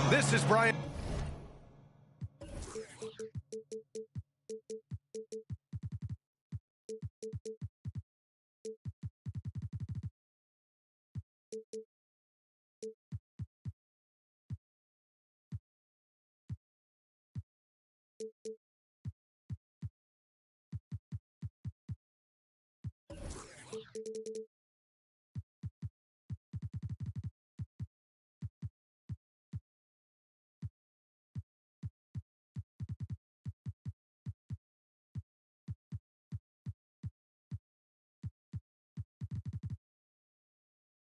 This is Brian.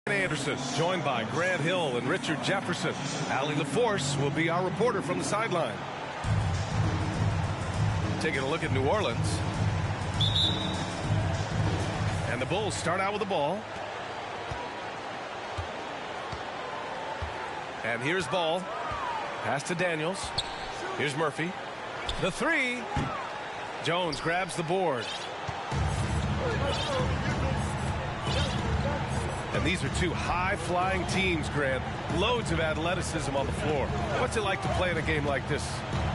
Anderson, joined by Grant Hill and Richard Jefferson. Allie LaForce will be our reporter from the sideline. Taking a look at New Orleans. And the Bulls start out with the ball. And here's Ball. Pass to Daniels. Here's Murphy. The three. Jones grabs the board. And these are two high-flying teams, Grant. Loads of athleticism on the floor. What's it like to play in a game like this?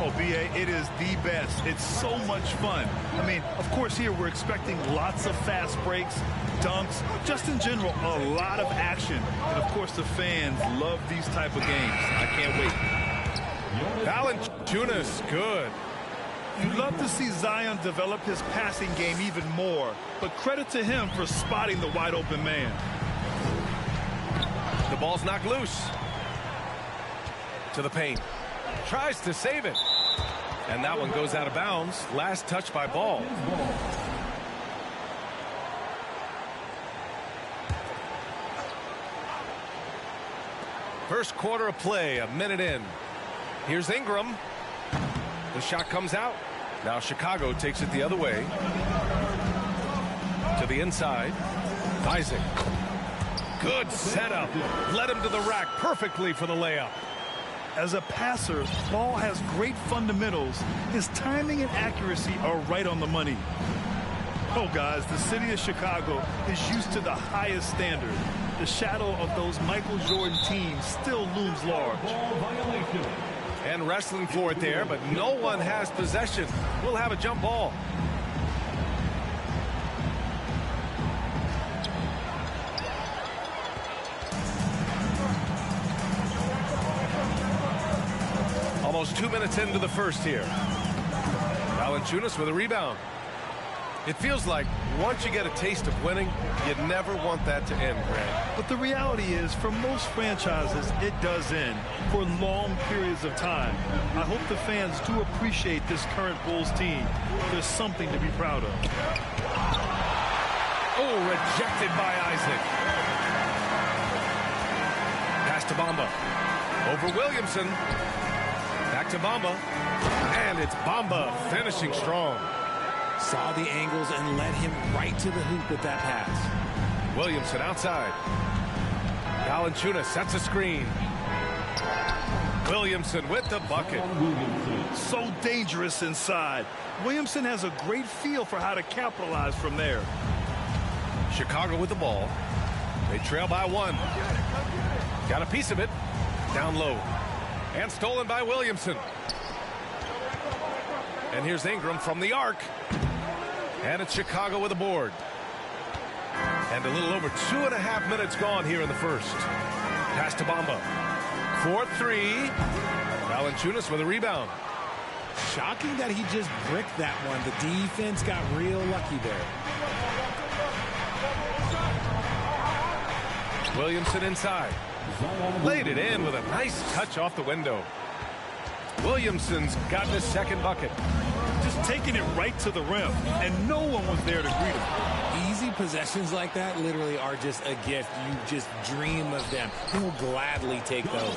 Oh, B.A., it is the best. It's so much fun. I mean, of course, here we're expecting lots of fast breaks, dunks, just in general, a lot of action. And, of course, the fans love these type of games. I can't wait. Valanciunas, good. You'd love to see Zion develop his passing game even more, but credit to him for spotting the wide-open man. The ball's knocked loose. To the paint. Tries to save it. And that one goes out of bounds. Last touch by Ball. First quarter of play, a minute in. Here's Ingram. The shot comes out. Now Chicago takes it the other way. To the inside. Isaac. Good setup. Led him to the rack perfectly for the layup. As a passer, Ball has great fundamentals. His timing and accuracy are right on the money. Oh, guys, the city of Chicago is used to the highest standard. The shadow of those Michael Jordan teams still looms large. And wrestling for it there, but no one has possession. We'll have a jump ball. Almost 2 minutes into the first here. Valanciunas with a rebound. It feels like once you get a taste of winning, you never want that to end, Grant. But the reality is, for most franchises, it does end for long periods of time. I hope the fans do appreciate this current Bulls team. There's something to be proud of. Oh, rejected by Isaac. Pass to Bamba. Over Williamson. Back to Bamba. And it's Bamba finishing strong. Saw the angles and led him right to the hoop with that pass. Williamson outside. Valanciunas sets a screen. Williamson with the bucket. So dangerous inside. Williamson has a great feel for how to capitalize from there. Chicago with the ball. They trail by one. Got a piece of it. Down low. And stolen by Williamson. And here's Ingram from the arc. And it's Chicago with a board. And a little over 2.5 minutes gone here in the first. Pass to Bamba. 4-3. Valanciunas with a rebound. Shocking that he just bricked that one. The defense got real lucky there. Williamson inside. Laid it in with a nice touch off the window. Williamson's gotten his second bucket. Just taking it right to the rim, and no one was there to greet him. Easy possessions like that literally are just a gift. You just dream of them. He'll gladly take those.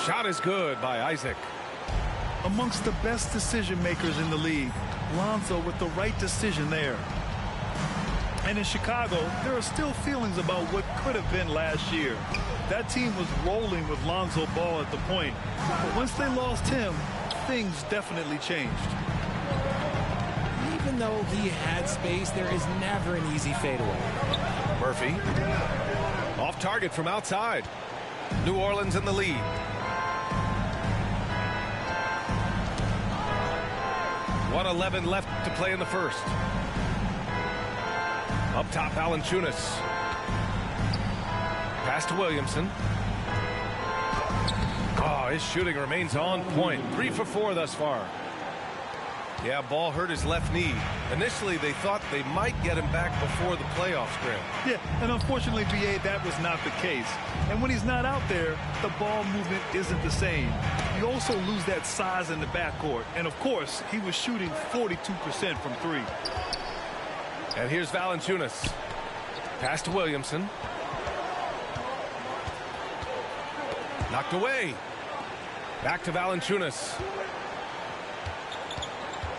Shot is good by Isaac. Amongst the best decision makers in the league, Lonzo with the right decision there. And in Chicago, there are still feelings about what could have been last year. That team was rolling with Lonzo Ball at the point. But once they lost him, things definitely changed. Even though he had space, there is never an easy fadeaway. Murphy. Off target from outside. New Orleans in the lead. .111 left to play in the first. Up top, Valanciunas. Pass to Williamson. Oh, his shooting remains on point. 3 for 4 thus far. Yeah, Ball hurt his left knee. Initially, they thought they might get him back before the playoff scrim. Yeah, and unfortunately, BA, that was not the case. And when he's not out there, the ball movement isn't the same. You also lose that size in the backcourt. And, of course, he was shooting 42% from 3. And here's Valanciunas. Pass to Williamson. Knocked away. Back to Valanciunas.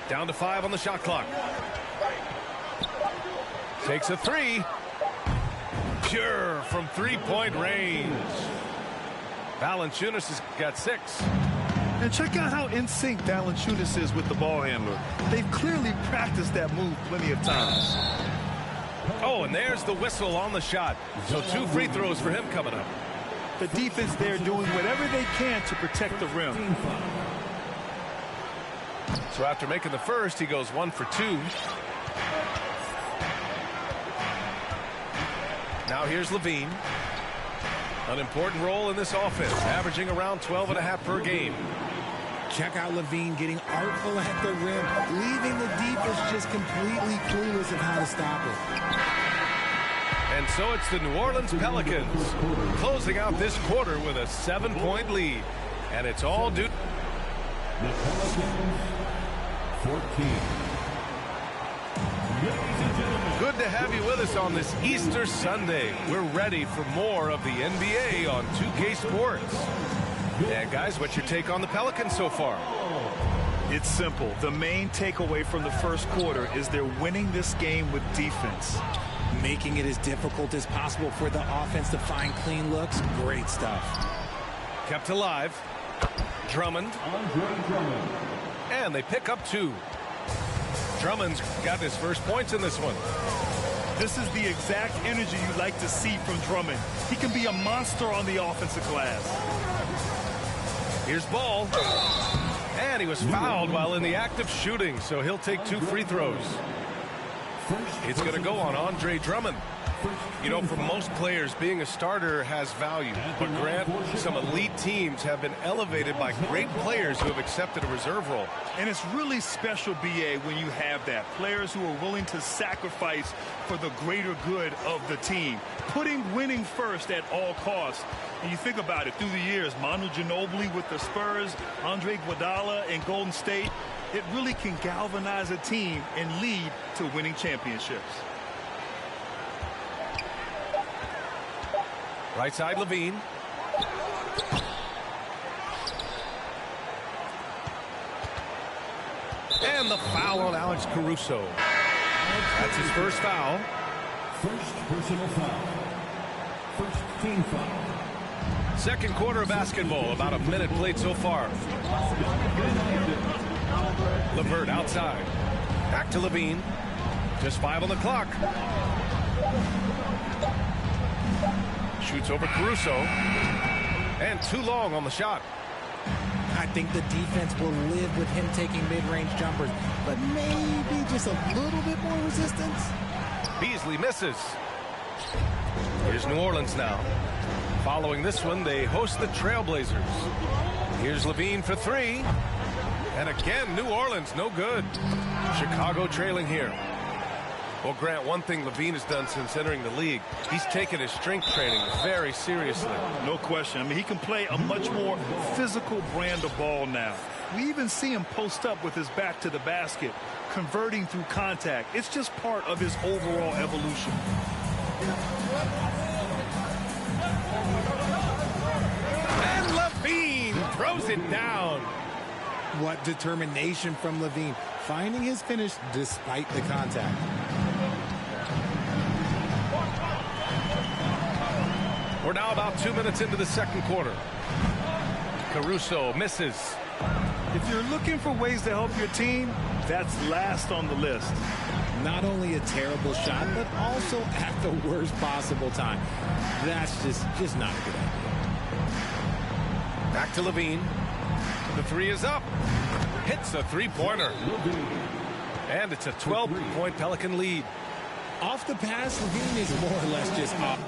Down to 5 on the shot clock. Takes a 3. Pure from 3-point range. Valanciunas has got 6. And check out how in sync Valanciunas is with the ball handler. They've clearly practiced that move plenty of times. Oh, and there's the whistle on the shot. So 2 free throws for him coming up. The defense there doing whatever they can to protect the rim. So after making the first, he goes 1 for 2. Now here's Levine. An important role in this offense, averaging around 12.5 per game. Check out Levine getting artful at the rim, leaving the defense just completely clueless of how to stop it. And so it's the New Orleans Pelicans closing out this quarter with a 7-point lead. And it's all due. The Pelicans 14. Good to have you with us on this Easter Sunday. We're ready for more of the NBA on 2K Sports. And guys, what's your take on the Pelicans so far? It's simple. The main takeaway from the first quarter is they're winning this game with defense. Making it as difficult as possible for the offense to find clean looks. Great stuff. Kept alive. Drummond. And they pick up 2. Drummond's got his first points in this one. This is the exact energy you like to see from Drummond. He can be a monster on the offensive glass. Here's Ball. And he was fouled while in the act of shooting, so he'll take 2 free throws. It's going to go on Andre Drummond. You know, for most players, being a starter has value. But Grant, some elite teams have been elevated by great players who have accepted a reserve role. And it's really special, BA, when you have that. Players who are willing to sacrifice for the greater good of the team. Putting winning first at all costs. And you think about it, through the years, Manu Ginobili with the Spurs, Andre Iguodala in Golden State, it really can galvanize a team and lead to winning championships. Right side, Levine. And the foul on Alex Caruso. That's his first foul. First personal foul. First team foul. Second quarter of basketball, about a minute played so far. LeVert outside. Back to Levine. Just 5 on the clock. Shoots over Caruso. And too long on the shot. I think the defense will live with him taking mid-range jumpers, but maybe just a little bit more resistance. Beasley misses. Here's New Orleans now. Following this one, they host the Trailblazers. Here's Levine for 3. And again, New Orleans, no good. Chicago trailing here. Well, Grant, one thing LaVine has done since entering the league, he's taken his strength training very seriously. No question. I mean, he can play a much more physical brand of ball now. We even see him post up with his back to the basket, converting through contact. It's just part of his overall evolution. And LaVine throws it down. What determination from LaVine, finding his finish despite the contact. We're now about 2 minutes into the second quarter. Caruso misses. If you're looking for ways to help your team, that's last on the list. Not only a terrible shot, but also at the worst possible time. That's just not a good idea. Back to LaVine. The three is up. Hits a three-pointer. And it's a 12-point Pelican lead. Off the pass, LaVine is more or less just off.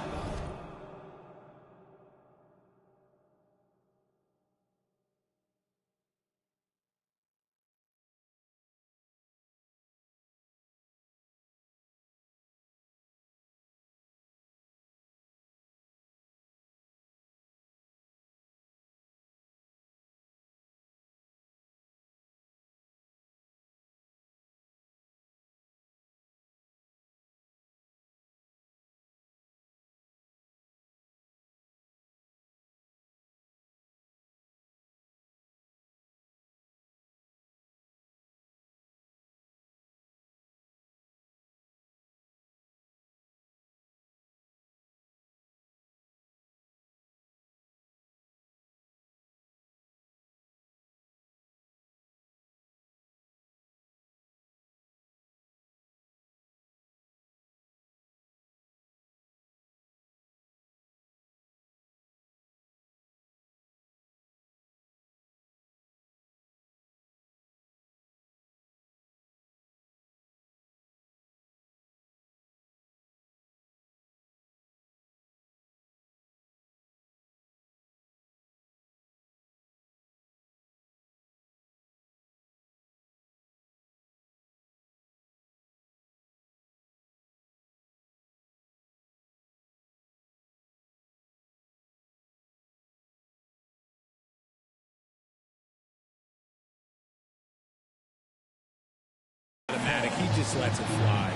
Automatic, he just lets it fly.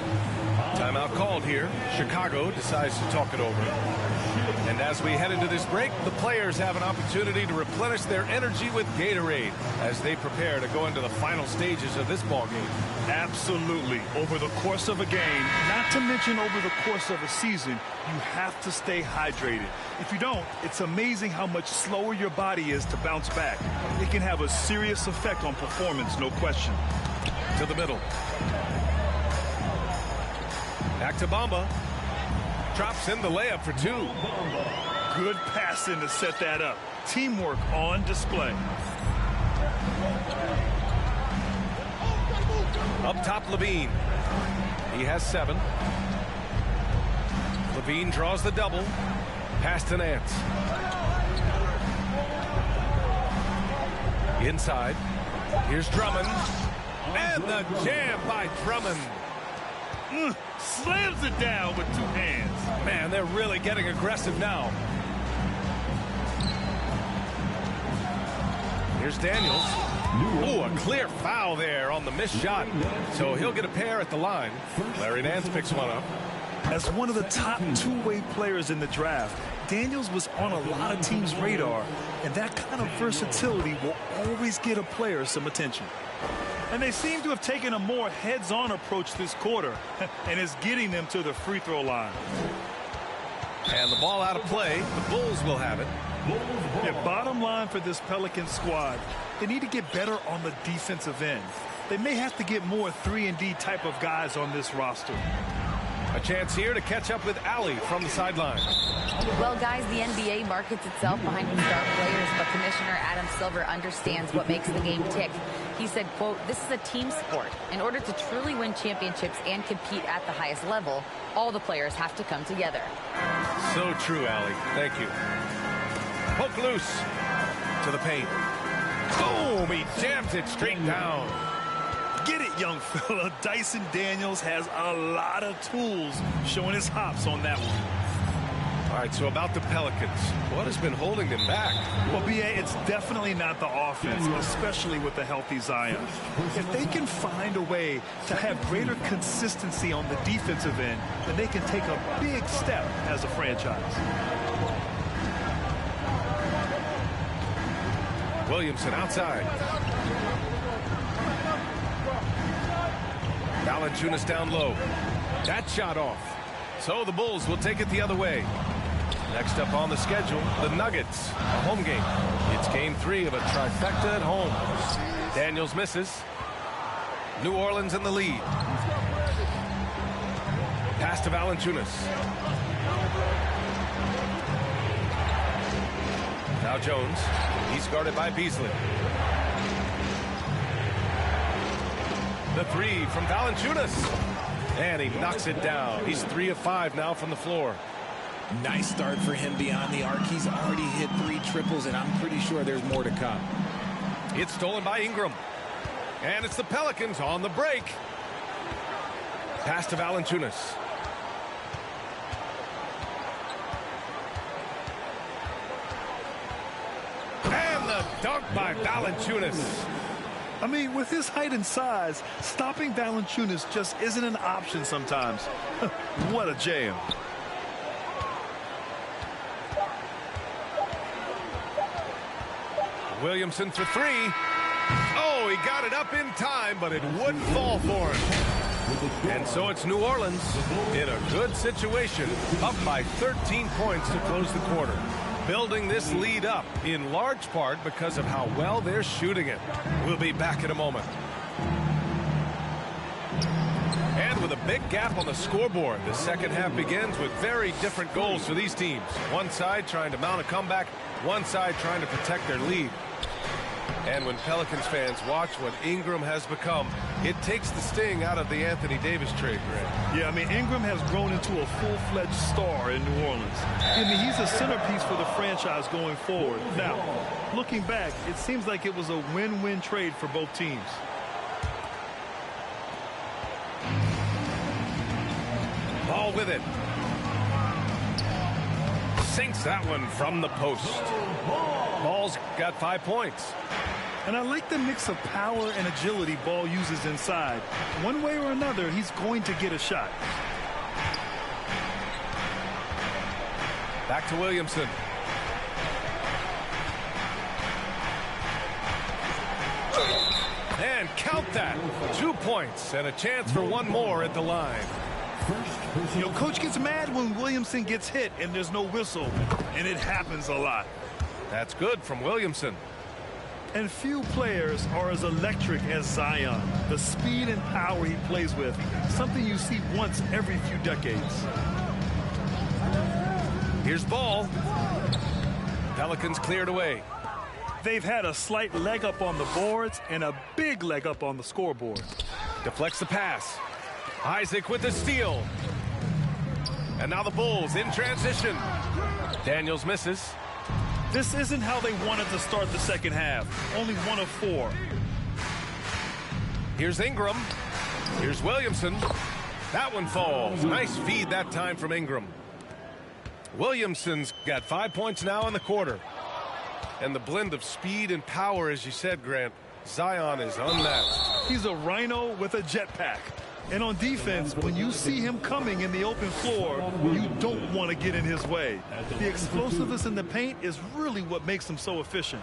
Timeout called here. Chicago decides to talk it over. And as we head into this break, the players have an opportunity to replenish their energy with Gatorade as they prepare to go into the final stages of this ball game. Absolutely. Over the course of a game, not to mention over the course of a season, you have to stay hydrated. If you don't, it's amazing how much slower your body is to bounce back. It can have a serious effect on performance, no question. To the middle. Back to Bamba. Drops in the layup for two. Good passing to set that up. Teamwork on display. Up top, LaVine. He has 7. LaVine draws the double. Pass to Nance. Inside. Here's Drummond. And the jam by Drummond. Slams it down with 2 hands. Man, they're really getting aggressive now. Here's Daniels. Ooh, a clear foul there on the missed shot. So he'll get a pair at the line. Larry Nance picks one up. As one of the top two-way players in the draft, Daniels was on a lot of teams' radar, and that kind of versatility will always get a player some attention. And they seem to have taken a more heads-on approach this quarter, and is getting them to the free throw line. And the ball out of play. The Bulls will have it. Yeah, bottom line for this Pelican squad, they need to get better on the defensive end. They may have to get more 3-and-D type of guys on this roster. A chance here to catch up with Allie from the sideline. Well, guys, the NBA markets itself behind its star players, but Commissioner Adam Silver understands what makes the game tick. He said, quote, "This is a team sport. In order to truly win championships and compete at the highest level, all the players have to come together." So true, Allie. Thank you. Poke loose to the paint. Boom! He jams it straight down. Get it, young fella. Dyson Daniels has a lot of tools, showing his hops on that one. All right, so about the Pelicans, what has been holding them back? Well, B.A., it's definitely not the offense, especially with the healthy Zion. If they can find a way to have greater consistency on the defensive end, then they can take a big step as a franchise. Williamson outside. Valanciunas down low. That shot off. So the Bulls will take it the other way. Next up on the schedule, the Nuggets, a home game. It's game 3 of a trifecta at home. Daniels misses. New Orleans in the lead. Pass to Valanciunas. Now Jones. He's guarded by Beasley. The 3 from Valanciunas. And he knocks it down. He's 3 of 5 now from the floor. Nice start for him beyond the arc. He's already hit 3 triples, and I'm pretty sure there's more to come. It's stolen by Ingram. And it's the Pelicans on the break. Pass to Valanciunas. And the dunk by Valanciunas. I mean, with his height and size, stopping Valanciunas just isn't an option sometimes. What a jam. Williamson for 3. Oh, he got it up in time, but it wouldn't fall for him. And so it's New Orleans in a good situation, up by 13 points to close the quarter. Building this lead up in large part because of how well they're shooting it. We'll be back in a moment. And with a big gap on the scoreboard, the second half begins with very different goals for these teams. One side trying to mount a comeback, one side trying to protect their lead. And when Pelicans fans watch what Ingram has become, it takes the sting out of the Anthony Davis trade, Grant. Yeah, I mean, Ingram has grown into a full-fledged star in New Orleans. I mean, he's a centerpiece for the franchise going forward. Now, looking back, it seems like it was a win-win trade for both teams. Ball with it. Sinks that one from the post. Ball's got 5 points. And I like the mix of power and agility Ball uses inside. One way or another, he's going to get a shot. Back to Williamson. And count that. 2 points and a chance for one more at the line. You know, coach gets mad when Williamson gets hit and there's no whistle, and it happens a lot. That's good from Williamson. And few players are as electric as Zion. The speed and power he plays with, something you see once every few decades. Here's Ball. Pelicans cleared away. They've had a slight leg up on the boards and a big leg up on the scoreboard. Deflects the pass. Isaac with the steal. And now the Bulls in transition. Daniels misses. This isn't how they wanted to start the second half. Only 1 of 4. Here's Ingram. Here's Williamson. That one falls. Nice feed that time from Ingram. Williamson's got 5 points now in the quarter. And the blend of speed and power, as you said, Grant, Zion is unmatched. He's a rhino with a jetpack. And on defense, when you see him coming in the open floor, you don't want to get in his way. The explosiveness in the paint is really what makes him so efficient.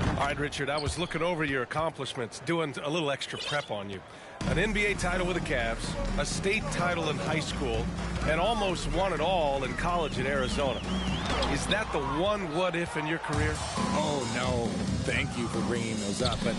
All right, Richard, I was looking over your accomplishments, doing a little extra prep on you. An NBA title with the Cavs, a state title in high school, and almost won it all in college at Arizona. Is that the one what-if in your career? Oh, no. Thank you for bringing those up. But,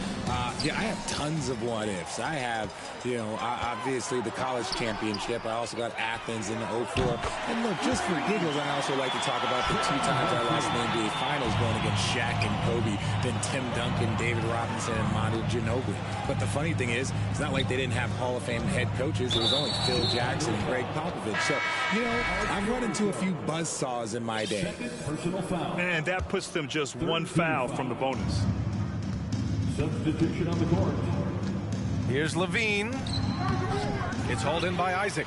yeah, I have tons of what-ifs. I have, you know, obviously the college championship. I also got Athens in the 04. And, look, just for giggles, I also like to talk about the 2 times I lost in the NBA Finals going against Shaq and Kobe, then Tim Duncan, David Robinson, and Manu Ginobili. But the funny thing is, it's not like they didn't have Hall of Fame head coaches. It was only Phil Jackson and Greg Popovich. So, you know, I've run into a few buzzsaws in my day. Personal foul. And that puts them just 1 foul from the bonus. Substitution on the court. Here's Levine. It's hauled in by Isaac.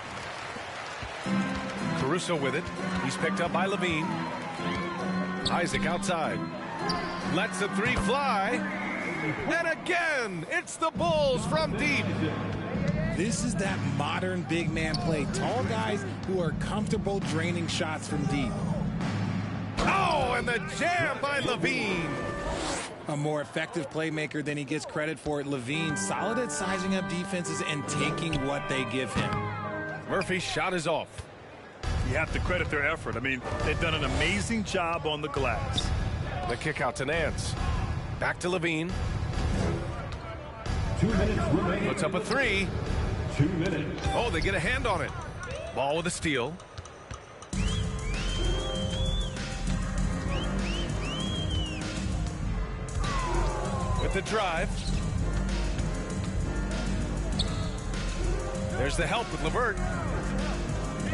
Caruso with it. He's picked up by Levine. Isaac outside. Lets the three fly. And again, it's the Bulls from deep. This is that modern big man play. Tall guys who are comfortable draining shots from deep. Oh, and the jam by Levine. A more effective playmaker than he gets credit for. Levine, solid at sizing up defenses and taking what they give him. Murphy's shot is off. You have to credit their effort. I mean, they've done an amazing job on the glass. The kick out to Nance. Back to Levine. 2 minutes remaining. Puts up a three. 2 minutes. Oh, they get a hand on it. Ball with a steal. With the drive. There's the help with LeVert.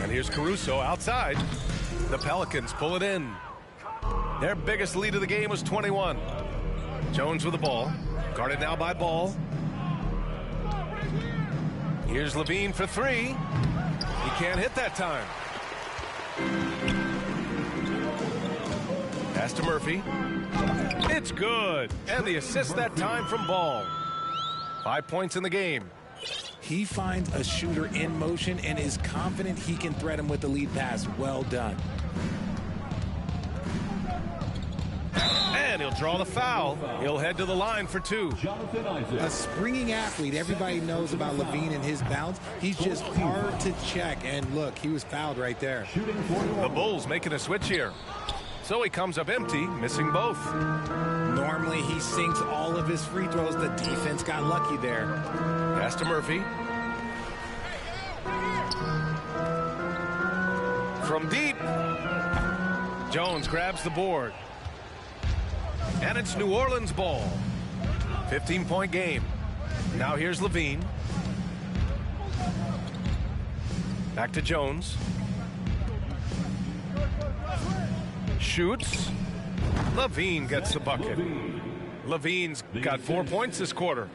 And here's Caruso outside. The Pelicans pull it in. Their biggest lead of the game was 21. Jones with the ball. Guarded now by Ball. Here's Levine for three. He can't hit that time. Pass to Murphy. It's good. And the assist that time from Ball. 5 points in the game. He finds a shooter in motion and is confident he can thread him with the lead pass. Well done. And he'll draw the foul. He'll head to the line for two. Jonathan Isaac. A springing athlete. Everybody knows about Levine and his bounce. He's just hard to check. And look, he was fouled right there. Shooting for The Bulls making a switch here. So he comes up empty, missing both. Normally, he sinks all of his free throws. The defense got lucky there. Pass to Murphy. From deep. Jones grabs the board. And it's New Orleans ball. 15-point game. Now here's Levine. Back to Jones. Shoots. Levine gets the bucket. Levine's got 4 points this quarter.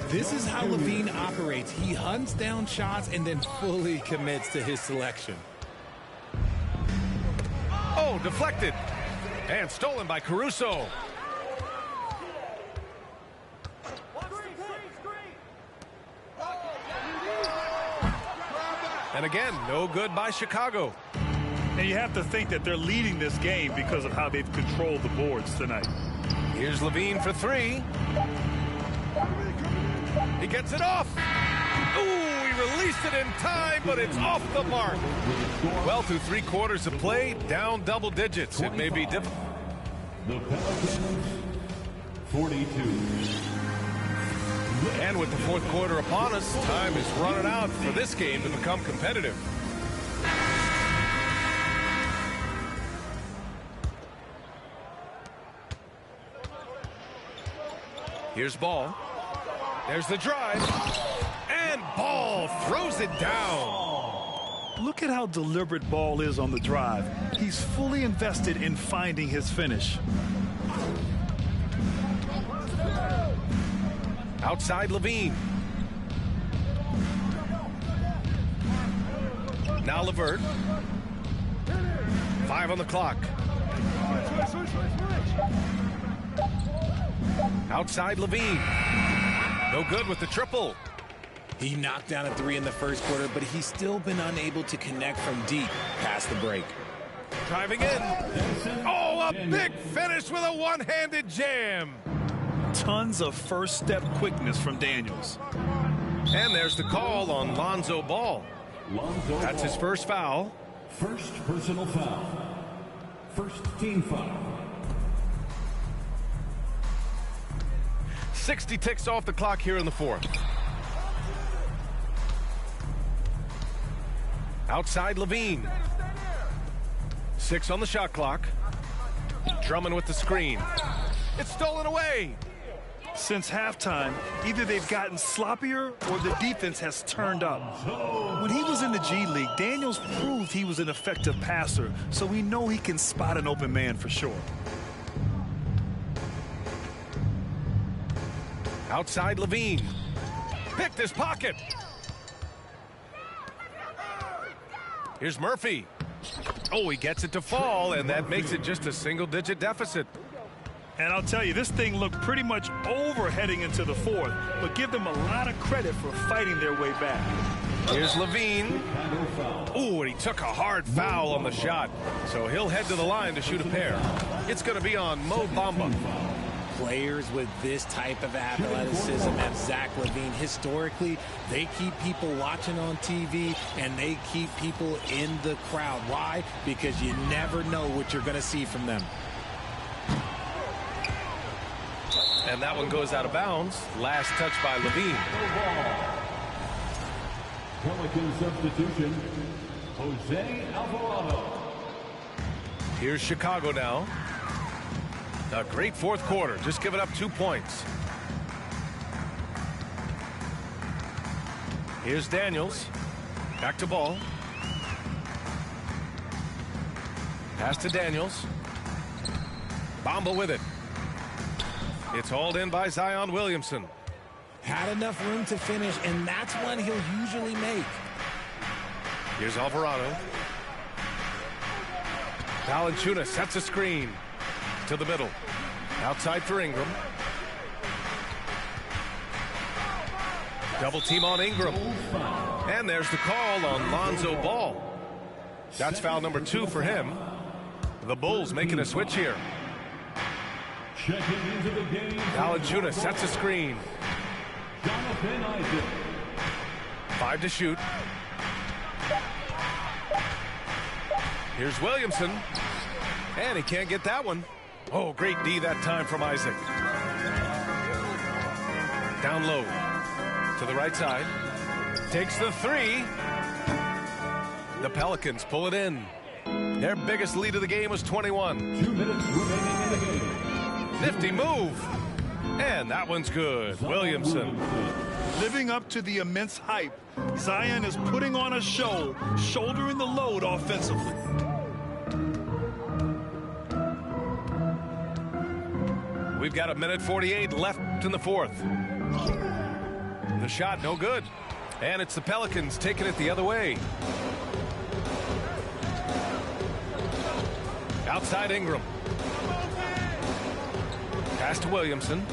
This is how Levine operates. He hunts down shots and then fully commits to his selection. Oh, deflected. And stolen by Caruso. And again, no good by Chicago. And you have to think that they're leading this game because of how they've controlled the boards tonight. Here's Levine for three. He gets it off. Ooh, he released it in time, but it's off the mark. Well, through 3 quarters of play, down double digits. It may be difficult. the Pelicans, 42. And with the 4th quarter upon us, time is running out for this game to become competitive. Here's Ball. There's the drive. And Ball throws it down. Look at how deliberate Ball is on the drive. He's fully invested in finding his finish. Outside Levine. Now LeVert. 5 on the clock. Outside Levine. No good with the triple. He knocked down a 3 in the 1st quarter, but he's still been unable to connect from deep past the break. Driving in. Oh, a big finish with a one-handed jam. Tons of first-step quickness from Daniels. And there's the call on Lonzo Ball. Lonzo That's his Ball. first foul. First personal foul. First team foul. 60 ticks off the clock here in the 4th. Outside Levine. 6 on the shot clock. Drummond with the screen. It's stolen away. Since halftime, either they've gotten sloppier or the defense has turned up. When he was in the G League, Daniels proved he was an effective passer, so we know he can spot an open man for sure. Outside Levine. Picked his pocket. Here's Murphy. Oh, he gets it to fall, and that makes it just a single-digit deficit. And I'll tell you, this thing looked pretty much over heading into the fourth, but give them a lot of credit for fighting their way back. Here's Levine. Ooh, and he took a hard foul on the shot, so he'll head to the line to shoot a pair. It's going to be on Mo Bamba. Players with this type of athleticism and Zach LaVine, historically, they keep people watching on TV and they keep people in the crowd. Why? Because you never know what you're going to see from them. And that one goes out of bounds. Last touch by LaVine. Pelican substitution, Jose Alvarado. Here's Chicago now. A great fourth quarter, just giving up 2 points. Here's Daniels. Back to ball. Pass to Daniels. Bamba with it. It's hauled in by Zion Williamson. Had enough room to finish, and that's one he'll usually make. Here's Alvarado. Valanciunas sets a screen to the middle. Outside for Ingram. Double team on Ingram. And there's the call on Lonzo Ball. That's foul number 2 for him. The Bulls making a switch here. Checking into the game. Valanciunas sets a screen. Jonathan Isaac. 5 to shoot. Here's Williamson. And he can't get that one. Oh, great D that time from Isaac. Down low to the right side. Takes the 3. The Pelicans pull it in. Their biggest lead of the game was 21. 2 minutes remaining in the game. Nifty move. And that one's good. Williamson. Living up to the immense hype, Zion is putting on a show, shouldering the load offensively. We've got 1:48 left in the fourth. The shot no good. And it's the Pelicans taking it the other way. Outside Ingram. Pass to Williamson.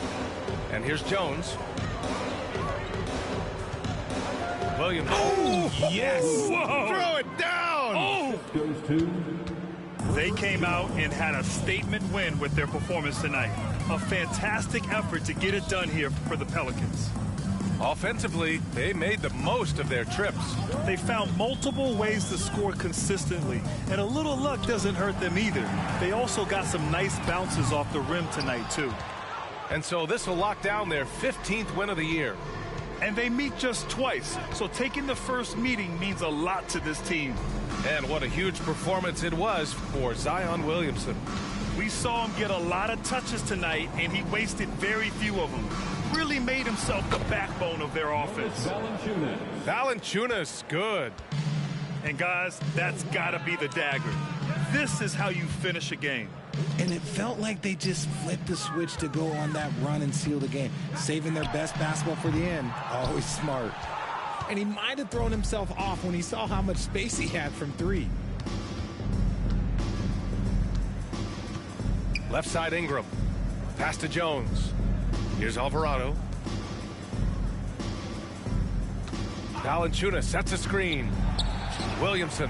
And here's Jones. Williams. Oh, Yes! Whoa! throw it down! Oh! Goes to They came out and had a statement win with their performance tonight. A fantastic effort to get it done here for the Pelicans. Offensively, they made the most of their trips. They found multiple ways to score consistently, and a little luck doesn't hurt them either. They also got some nice bounces off the rim tonight, too. And so this will lock down their 15th win of the year. And they meet just twice, so taking the first meeting means a lot to this team. And what a huge performance it was for Zion Williamson. We saw him get a lot of touches tonight, and he wasted very few of them. Really made himself the backbone of their offense. Valanciunas. Valanciunas, good. And guys, that's got to be the dagger. This is how you finish a game. And it felt like they just flipped the switch to go on that run and seal the game, saving their best basketball for the end. Always smart. And he might have thrown himself off when he saw how much space he had from 3. Left side Ingram. Pass to Jones. Here's Alvarado. Valanciunas sets a screen. Williamson.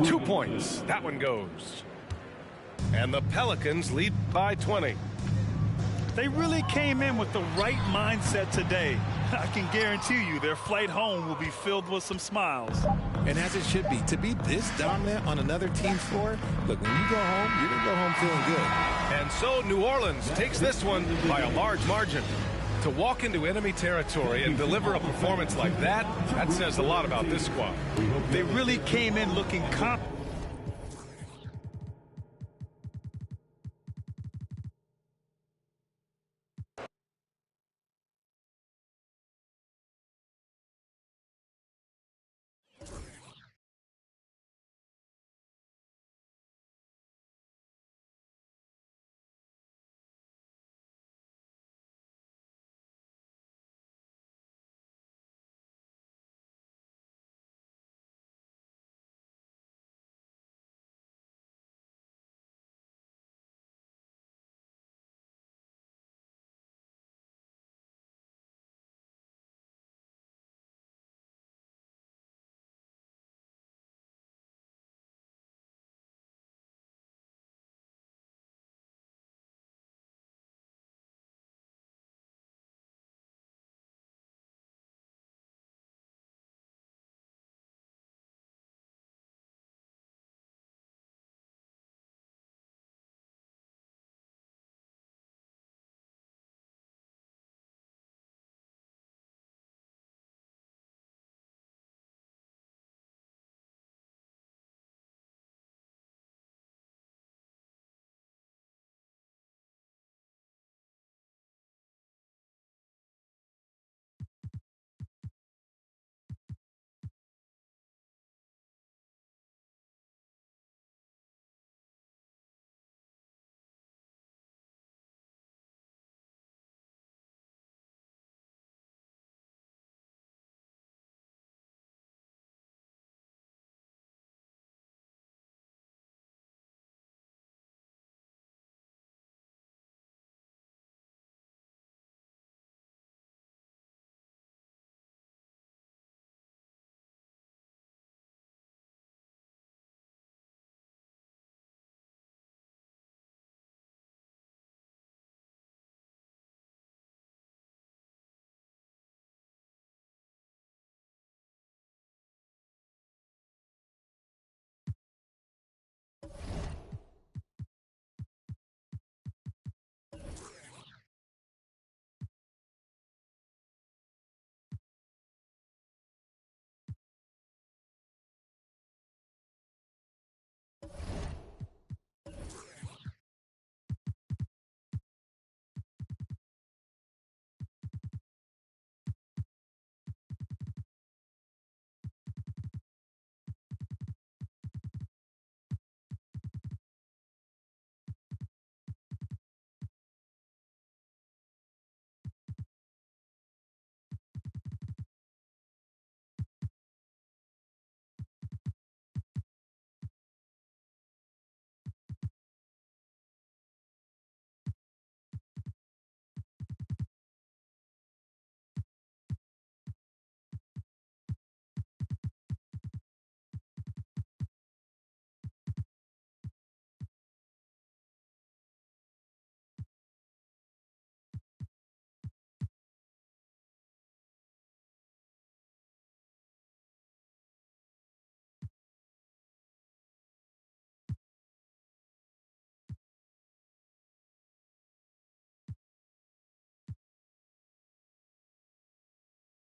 2 points. That one goes. And the Pelicans lead by 20. They really came in with the right mindset today. I can guarantee you their flight home will be filled with some smiles. And as it should be, to be this dominant on another team's floor, look, when you go home, you're going to go home feeling good. And so New Orleans takes this one by a large margin. To walk into enemy territory and deliver a performance like that, that says a lot about this squad. They really came in looking confident.